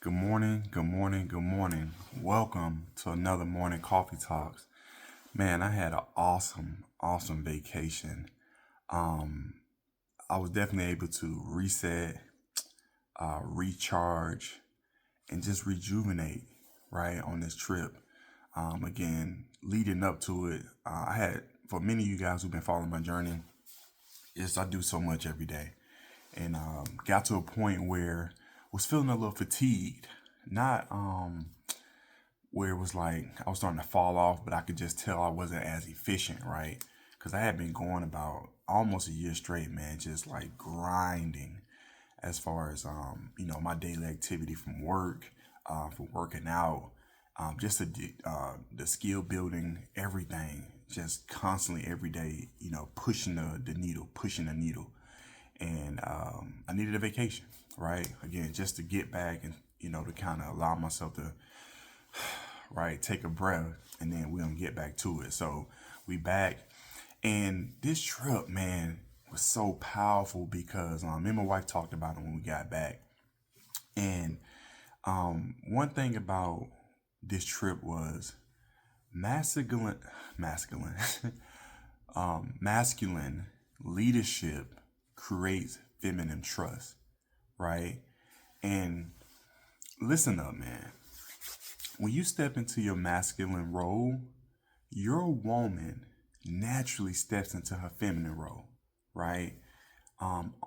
Good morning, good morning, good morning. Welcome to another morning coffee talks. Man, I had an awesome vacation. Um, I was definitely able to reset, recharge, and just rejuvenate right on this trip. Again, leading up to it, I had for many of you guys who've been following my journey, is I do so much every day, and got to a point where I was feeling a little fatigued. Not where it was like I was starting to fall off, but I could just tell I wasn't as efficient, right? Because I had been going about almost a year straight, man, just like grinding as far as my daily activity from work, from working out, just the skill building, everything, just constantly every day, pushing pushing the needle, and I needed a vacation, right? Again, just to get back and to kind of allow myself to right? Take a breath, and then we're gonna get back to it. So we back, and this trip, man, was so powerful because me and my wife talked about it when we got back, and one thing about this trip was masculine, masculine leadership creates feminine trust, right? And listen up, man. When you step into your masculine role, your woman naturally steps into her feminine role, right?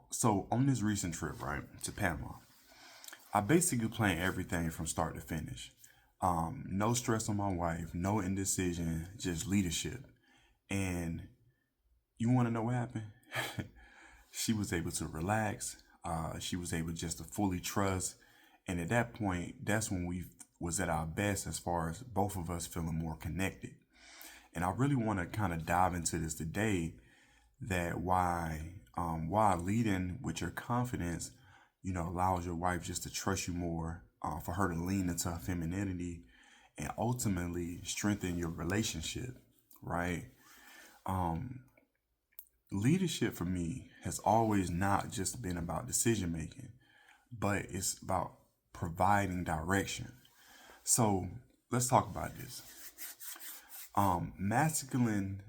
So on this recent trip, right, to Panama, I basically planned everything from start to finish. No stress on my wife, no indecision, just leadership. And you want to know what happened? She was able to relax. She was able just to fully trust. And at that point, that's when we was at our best as far as both of us feeling more connected. And I really want to kind of dive into this today, that why leading with your confidence, allows your wife just to trust you more, for her to lean into her femininity and ultimately strengthen your relationship, right? Um, Leadership for me has always not just been about decision making, but it's about providing direction. So let's talk about this. Masculine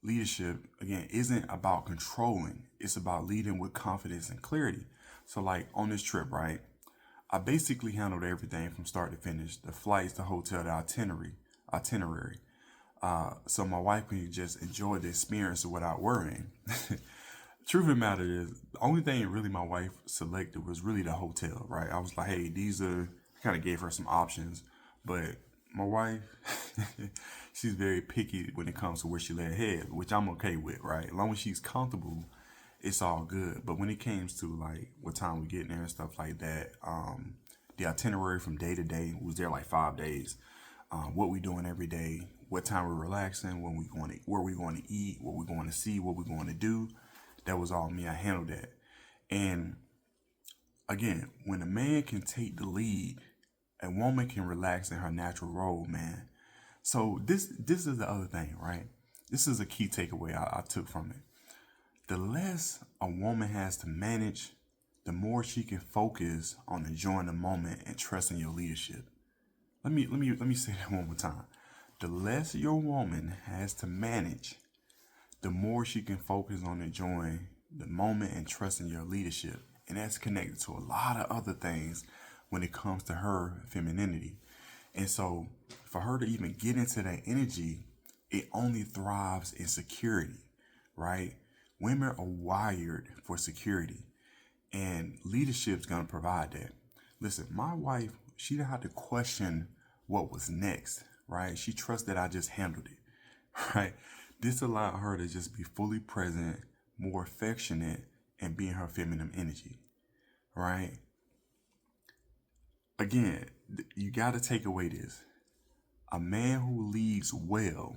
leadership, again, isn't about controlling, it's about leading with confidence and clarity. So, like on this trip, right, I basically handled everything from start to finish, the flights, the hotel, the itinerary. So my wife can just enjoy the experience without worrying. Truth of the matter is, the only thing really my wife selected was really the hotel, right? I was like, hey, these are, I kind of gave her some options, but my wife, she's very picky when it comes to where she lay her head, which I'm okay with, right? As long as she's comfortable, it's all good. But when it comes to like what time we get there and stuff like that, the itinerary from day to day, we was there like 5 days. What we doing every day, what time we're relaxing, when we going to, where we going to eat, what we going to see, what we going to do. That was all me. I handled that. And again, when a man can take the lead, a woman can relax in her natural role, man. So this is the other thing, right? This is a key takeaway I took from it. The less a woman has to manage, the more she can focus on enjoying the moment and trusting your leadership. Let me say that one more time. The less your woman has to manage, the more she can focus on enjoying the moment and trusting your leadership. And that's connected to a lot of other things when it comes to her femininity. And so for her to even get into that energy, it only thrives in security, right? Women are wired for security, and leadership's gonna provide that. Listen, my wife, she didn't have to question what was next, right? She trusted I just handled it, right? This allowed her to just be fully present, more affectionate, and be in her feminine energy, right? Again, you got to take away this. A man who leads well,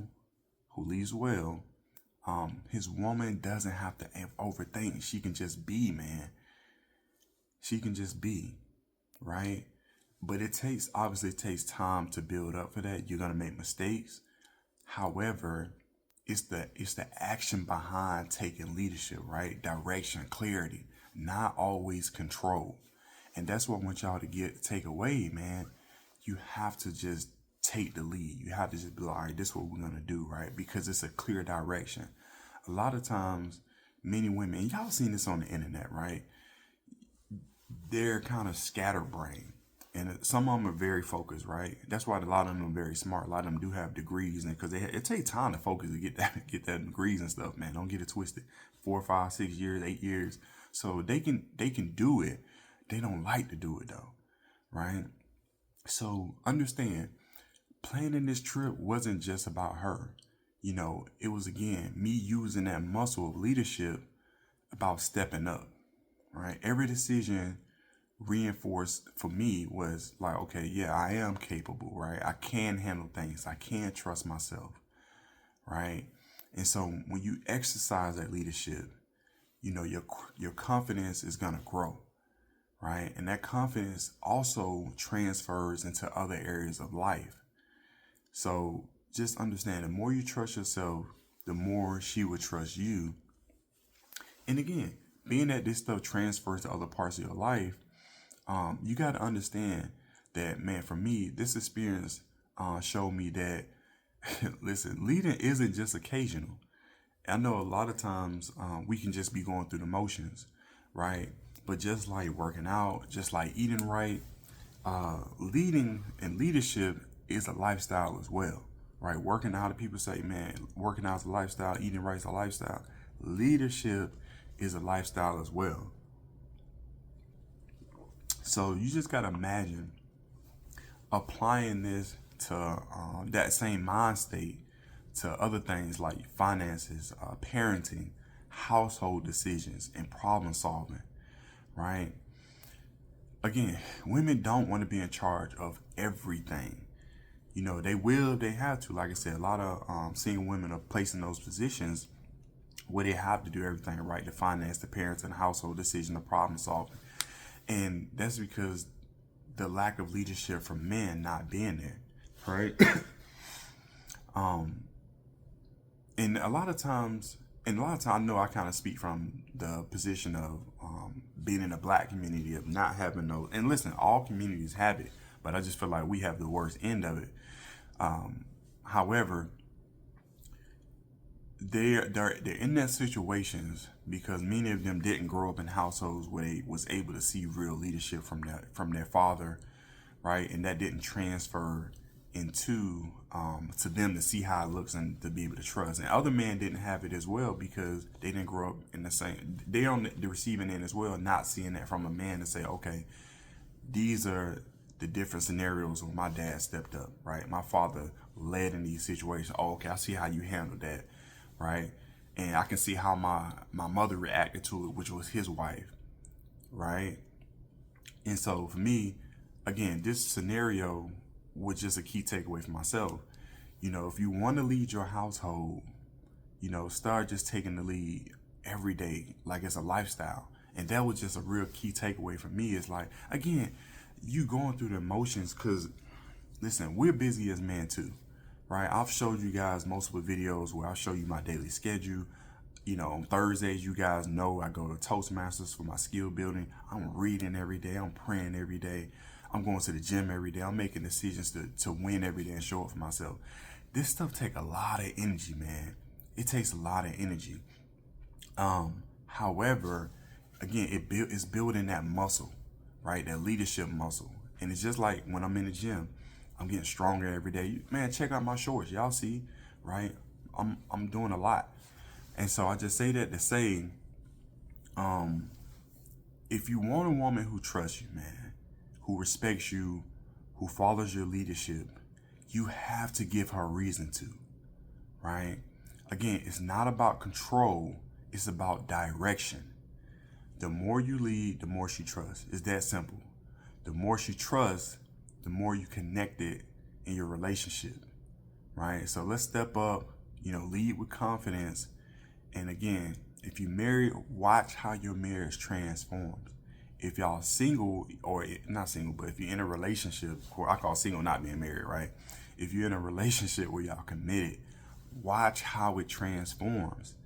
his woman doesn't have to overthink. She can just be, man. She can just be, right? But it takes time to build up for that. You're gonna make mistakes. However, it's the action behind taking leadership, right? Direction, clarity, not always control. And that's what I want y'all to take away, man. You have to just take the lead. You have to just be like, all right, this is what we're gonna do, right? Because it's a clear direction. A lot of times, many women, and y'all seen this on the internet, right? They're kind of scatterbrained. And some of them are very focused, right? That's why a lot of them are very smart. A lot of them do have degrees, and because it takes time to focus to get that degrees and stuff, man. Don't get it twisted. 4, 5, 6 years, 8 years, so they can do it. They don't like to do it though, right? So understand, planning this trip wasn't just about her. It was again me using that muscle of leadership about stepping up, right? Every decision reinforced for me was like, okay, yeah, I am capable, right? I can handle things. I can trust myself, right? And so when you exercise that leadership, your confidence is gonna grow, right? And that confidence also transfers into other areas of life. So just understand, the more you trust yourself, the more she would trust you. And again, being that this stuff transfers to other parts of your life, you got to understand that, man, for me, this experience showed me that, listen, leading isn't just occasional. I know a lot of times we can just be going through the motions, right? But just like working out, just like eating right, leading and leadership is a lifestyle as well, right? Working out, people say, man, working out is a lifestyle, eating right is a lifestyle. Leadership is a lifestyle as well. So you just got to imagine applying this to that same mind state to other things like finances, parenting, household decisions, and problem solving, right? Again, women don't want to be in charge of everything. They will if they have to. Like I said, a lot of single women are placed in those positions where they have to do everything, right? The finance, the parents, and household decision, the problem solving. And that's because the lack of leadership from men not being there, right? And a lot of times, I know I kind of speak from the position of being in a black community, of not having those. And listen, all communities have it, but I just feel like we have the worst end of it. However, they're in that situations because many of them didn't grow up in households where they was able to see real leadership from their father, right? And that didn't transfer into to them to see how it looks and to be able to trust. And other men didn't have it as well because they didn't grow up in the same. They're on the receiving end as well, not seeing that from a man to say, okay, these are the different scenarios where my dad stepped up, right? My father led in these situations. Oh, okay, I see how you handled that, right? And I can see how my mother reacted to it, which was his wife, right? And so for me, again, this scenario was just a key takeaway for myself. If you want to lead your household, start just taking the lead every day, like it's a lifestyle. And that was just a real key takeaway for me. Is like, again, you going through the emotions because, listen, we're busy as men too, right? I've showed you guys multiple videos where I show you my daily schedule. On Thursdays, you guys know I go to Toastmasters for my skill building. I'm reading every day. I'm praying every day. I'm going to the gym every day. I'm making decisions to win every day and show up for myself. This stuff takes a lot of energy, man. It takes a lot of energy. However, again, it's building that muscle, right? That leadership muscle. And it's just like when I'm in the gym, I'm getting stronger every day. Man, check out my shorts. Y'all see, right? I'm doing a lot. And so I just say that to say, if you want a woman who trusts you, man, who respects you, who follows your leadership, you have to give her reason to, right? Again, it's not about control. It's about direction. The more you lead, the more she trusts. It's that simple. The more she trusts, the more you connected in your relationship, right? So let's step up, lead with confidence. And again, if you married, watch how your marriage transforms. If y'all single, or not single, but if you're in a relationship, or I call single not being married, right? If you're in a relationship where y'all committed, watch how it transforms.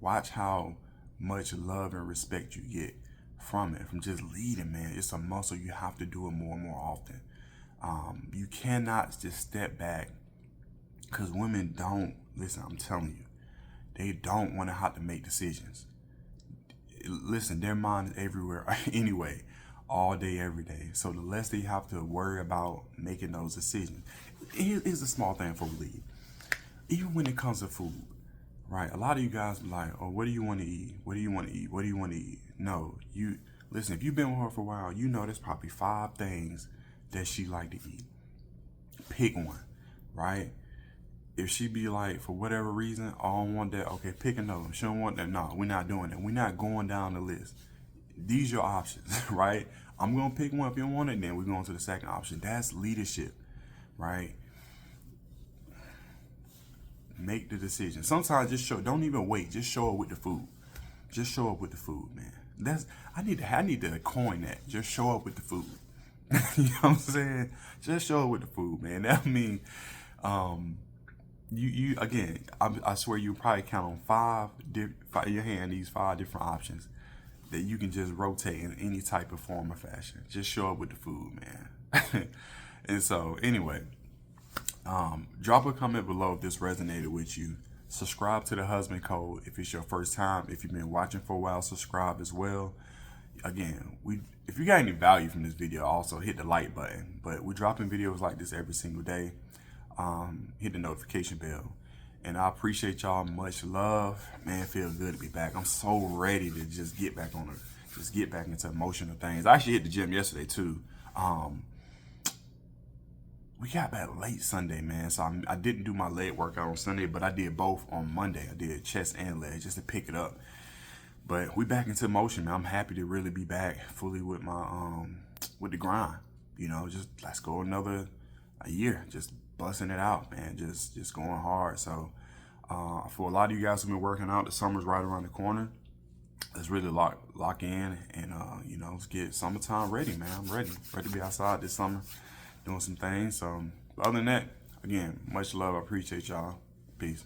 Watch how much love and respect you get from it, from just leading, man. It's a muscle. You have to do it more and more often. You cannot just step back, because women don't, listen, I'm telling you, they don't want to have to make decisions. Listen, their mind is everywhere anyway, all day, every day. So the less they have to worry about making those decisions. Here's a small thing before we leave. Even when it comes to food, right? A lot of you guys be like, oh, what do you want to eat? What do you want to eat? What do you want to eat? No, you listen, if you've been with her for a while, you know there's probably 5 things that she like to eat. Pick one, right? If she be like, for whatever reason, I don't want that, okay, pick another one. She don't want that, no, we're not doing that. We're not going down the list. These are your options, right? I'm going to pick one. If you don't want it, then we're going to the second option. That's leadership, right? Make the decision. Sometimes just don't even wait. Just show up with the food. Just show up with the food, man. I need to coin that. Just show up with the food. You know what I'm saying? Just show up with the food, man. That mean, you again, I swear you probably count on your hand, these 5 different options that you can just rotate in any type of form or fashion. Just show up with the food, man. And so anyway, drop a comment below if this resonated with you. Subscribe to the Husband Code if it's your first time. If you've been watching for a while, subscribe as well. Again, if you got any value from this video, also hit the like button. But we're dropping videos like this every single day. Hit the notification bell. And I appreciate y'all. Much love. Man, it feels good to be back. I'm so ready to just get back into emotional things. I actually hit the gym yesterday too. We got back late Sunday, man. So I didn't do my leg workout on Sunday, but I did both on Monday. I did chest and legs just to pick it up. But we back into motion, man. I'm happy to really be back fully with my with the grind. You know, just let's go another year, just busting it out, man. Just going hard. So for a lot of you guys who've been working out, the summer's right around the corner. Let's really lock in and you know, let's get summertime ready, man. I'm ready to be outside this summer, doing some things. So other than that, again, much love. I appreciate y'all. Peace.